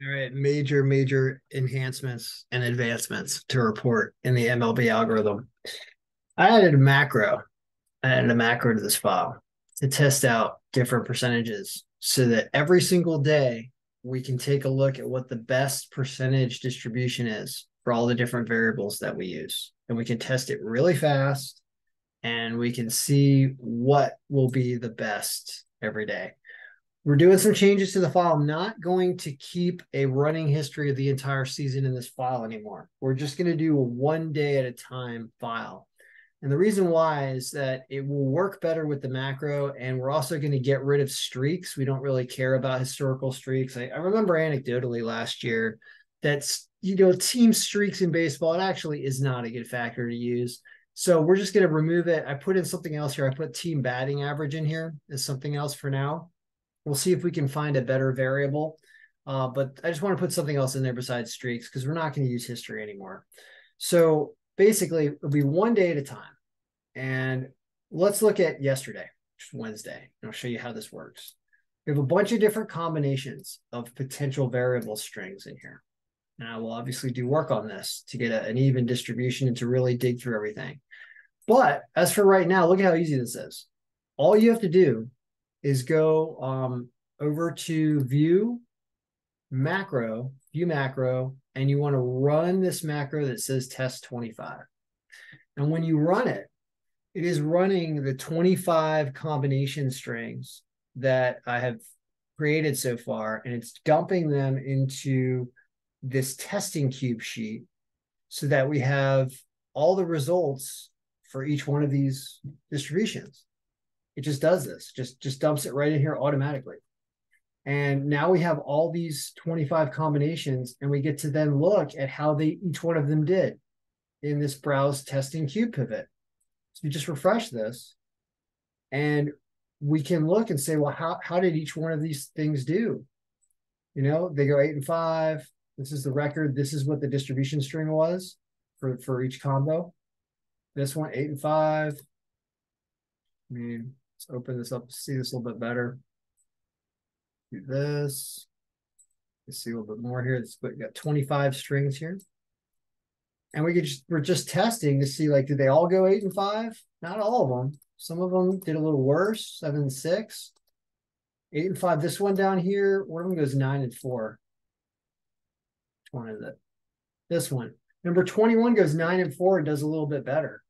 All right, major enhancements and advancements to report in the MLB algorithm. I added a macro. I added a macro to this file to test out different percentages so that every single day we can take a look at what the best percentage distribution is for all the different variables that we use. And we can test it really fast and we can see what will be the best every day. We're doing some changes to the file. I'm not going to keep a running history of the entire season in this file anymore. We're just going to do a 1 day at a time file. And the reason why is that it will work better with the macro, and we're also going to get rid of streaks. We don't really care about historical streaks. I remember anecdotally last year that's, team streaks in baseball, it actually is not a good factor to use. So we're just going to remove it. I put in something else here. I put team batting average in here as something else for now. We'll see if we can find a better variable. But I just want to put something else in there besides streaks because we're not going to use history anymore. So basically, it'll be 1 day at a time. And let's look at yesterday, which is Wednesday, and I'll show you how this works. We have a bunch of different combinations of potential variable strings in here. And I will obviously do work on this to get an even distribution and to really dig through everything. But as for right now, look at how easy this is. All you have to do is go over to view macro, and you want to run this macro that says test 25. And when you run it, it is running the 25 combination strings that I have created so far, and it's dumping them into this testing cube sheet so that we have all the results for each one of these distributions. It just does this, just dumps it right in here automatically. And now we have all these 25 combinations, and we get to then look at how each one of them did in this browse testing cube pivot. So you just refresh this, and we can look and say, well, how did each one of these things do? They go 8 and 5. This is the record. This is what the distribution string was for each combo. This one, 8 and 5. Let's open this up to see this a little bit better. Do this. Let's see a little bit more here. We got 25 strings here. And we're just testing to see, did they all go 8 and 5? Not all of them. Some of them did a little worse, 7 and 6. 8 and 5. This one down here, one of them goes 9 and 4. Which one is it? This one. Number 21 goes 9 and 4 and does a little bit better.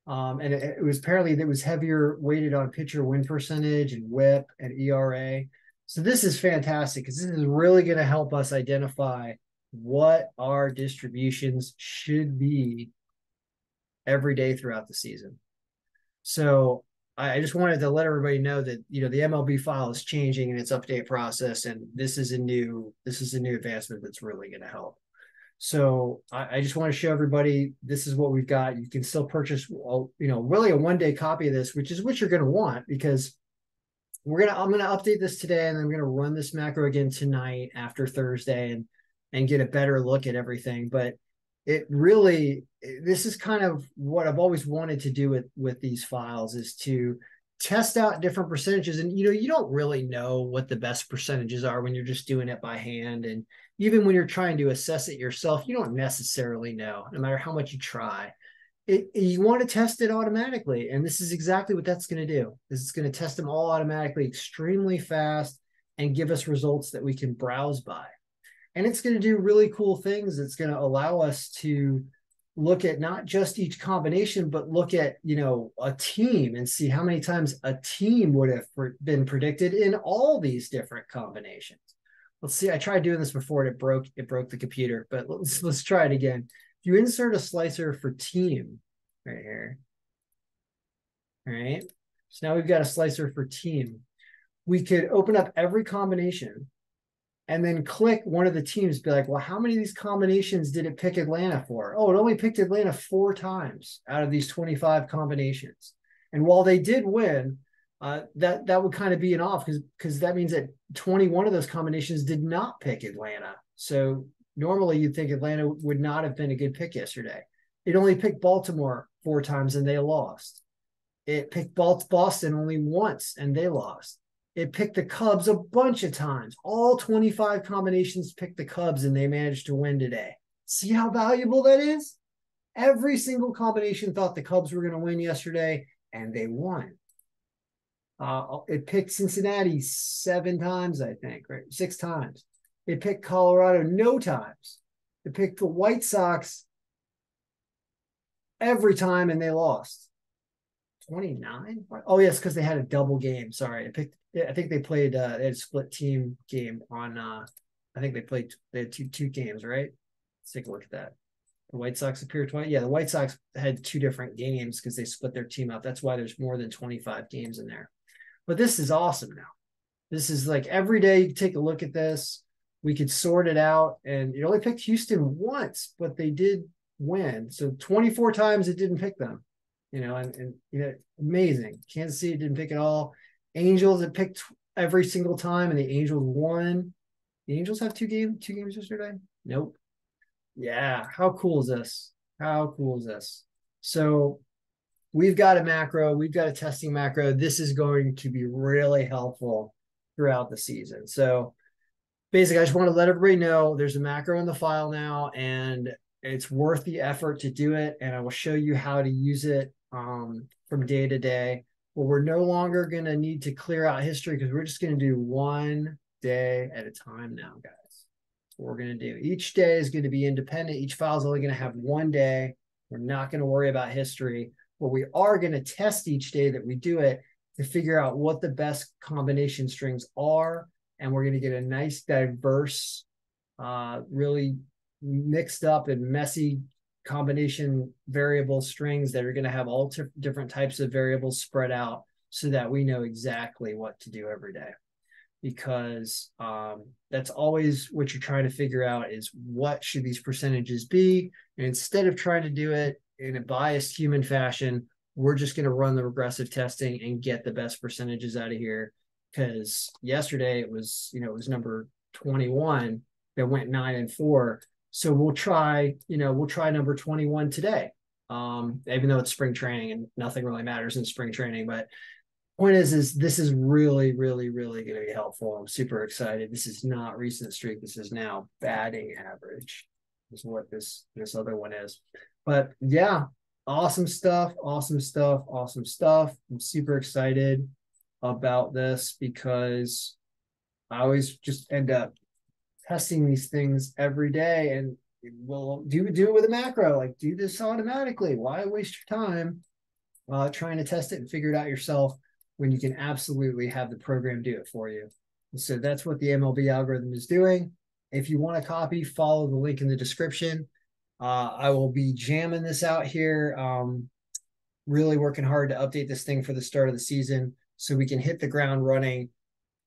And it was apparently that was heavier weighted on pitcher win percentage and whip and ERA. So this is fantastic because this is really going to help us identify what our distributions should be every day throughout the season. So I just wanted to let everybody know that the MLB file is changing in its update process, and this is a new advancement that's really going to help. So I just want to show everybody this is what we've got. You can still purchase, really a 1 day copy of this, which is what you're going to want because I'm going to update this today, and then I'm going to run this macro again tonight after Thursday and get a better look at everything. But this is kind of what I've always wanted to do with these files is to test out different percentages. And, you don't really know what the best percentages are when you're just doing it by hand. And even when you're trying to assess it yourself, you don't necessarily know, no matter how much you try. You want to test it automatically. And this is exactly what that's going to do. This is going to test them all automatically, extremely fast, and give us results that we can browse by. And it's going to do really cool things. It's going to allow us to look at not just each combination, but look at, a team and see how many times a team would have been predicted in all these different combinations. Let's see. I tried doing this before and it broke the computer, but let's try it again. If you insert a slicer for team right here, all right? So now we've got a slicer for team. We could open up every combination and then click one of the teams, be like, well, how many of these combinations did it pick Atlanta for? Oh, it only picked Atlanta 4 times out of these 25 combinations. And while they did win, that would kind of be an off because that means that 21 of those combinations did not pick Atlanta. So normally you'd think Atlanta would not have been a good pick yesterday. It only picked Baltimore 4 times and they lost. It picked Boston only once and they lost. It picked the Cubs a bunch of times. All 25 combinations picked the Cubs, and they managed to win today. See how valuable that is? Every single combination thought the Cubs were going to win yesterday, and they won. It picked Cincinnati 7 times, I think, right? 6 times. It picked Colorado no times. It picked the White Sox every time, and they lost. 29? Oh, yes, because they had a double game. Sorry. I think they played they had a split team game on I think they had two games, right? Let's take a look at that. The White Sox appeared twice. Yeah, the White Sox had 2 different games because they split their team up. That's why there's more than 25 games in there. But this is awesome now. This is like every day you take a look at this. We could sort it out. And it only picked Houston once, but they did win. So 24 times it didn't pick them. And amazing. Kansas City didn't pick at all. Angels, it picked every single time, and the Angels won. The Angels have two games yesterday? Nope. Yeah. How cool is this? How cool is this? So we've got a macro, we've got a testing macro. This is going to be really helpful throughout the season. So basically, I just want to let everybody know there's a macro in the file now, and it's worth the effort to do it. And I will show you how to use it from day to day. But we're no longer going to need to clear out history because we're just going to do one day at a time now, guys. That's what we're going to do. Each day is going to be independent. Each file is only going to have one day. We're not going to worry about history. But we are going to test each day that we do it to figure out what the best combination strings are. And we're going to get a nice, diverse, really mixed up and messy combination variable strings that are going to have all different types of variables spread out so that we know exactly what to do every day. Because that's always what you're trying to figure out is what should these percentages be. And instead of trying to do it in a biased human fashion, we're just going to run the regressive testing and get the best percentages out of here. Because yesterday it was number 21 that went 9-4. So we'll try number 21 today. Even though it's spring training and nothing really matters in spring training. But point is this is really, really, really going to be helpful. I'm super excited. This is not recent streak. This is now batting average is what this other one is. But yeah, awesome stuff. I'm super excited about this because I always just end up testing these things every day, and we'll do it with a macro. Like, do this automatically. Why waste your time trying to test it and figure it out yourself when you can absolutely have the program do it for you? And so that's what the MLB algorithm is doing. If you want a copy, follow the link in the description. I will be jamming this out here, really working hard to update this thing for the start of the season so we can hit the ground running.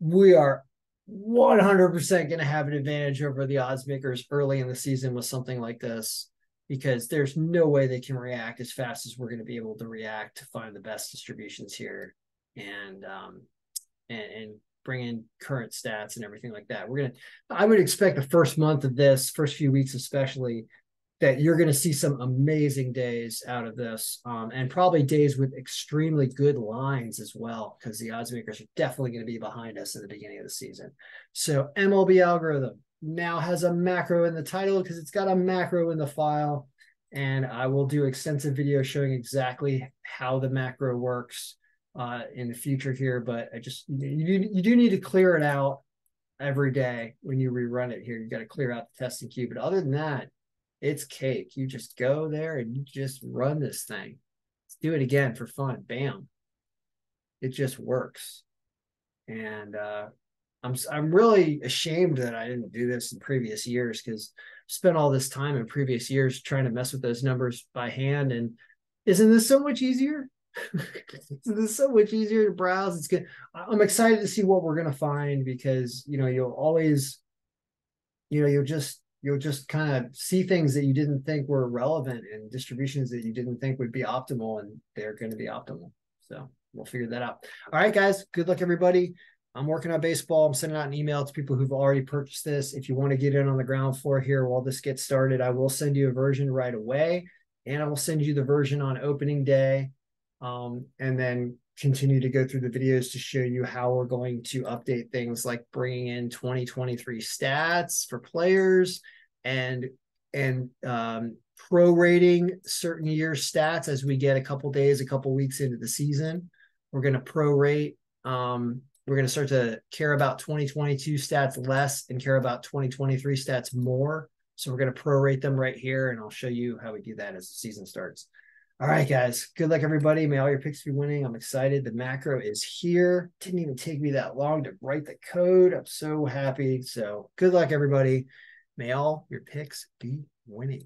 We are 100% going to have an advantage over the odds makers early in the season with something like this, because there's no way they can react as fast as we're going to be able to react to find the best distributions here and bring in current stats and everything like that. I would expect the first month of this, first few weeks especially, that you're going to see some amazing days out of this, and probably days with extremely good lines as well, because the odds makers are definitely going to be behind us in the beginning of the season. So MLB algorithm now has a macro in the title because it's got a macro in the file, and I will do extensive videos showing exactly how the macro works in the future here. But you do need to clear it out every day when you rerun it here. You got to clear out the testing queue. But other than that, it's cake. You just go there and you just run this thing. Let's do it again for fun. Bam. It just works. And I'm really ashamed that I didn't do this in previous years, because I spent all this time in previous years trying to mess with those numbers by hand. And isn't this so much easier? Isn't this so much easier to browse? It's good. I'm excited to see what we're going to find, because you'll always you'll just kind of see things that you didn't think were relevant and distributions that you didn't think would be optimal, and they're going to be optimal. So we'll figure that out. All right, guys, good luck, everybody. I'm working on baseball. I'm sending out an email to people who've already purchased this. If you want to get in on the ground floor here while this gets started, I will send you a version right away, and I will send you the version on opening day. And then continue to go through the videos to show you how we're going to update things like bringing in 2023 stats for players and prorating certain year stats as we get a couple days, a couple weeks into the season. We're going to prorate. We're going to start to care about 2022 stats less and care about 2023 stats more. So we're going to prorate them right here, and I'll show you how we do that as the season starts. All right, guys. Good luck, everybody. May all your picks be winning. I'm excited. The macro is here. Didn't even take me that long to write the code. I'm so happy. So good luck, everybody. May all your picks be winning.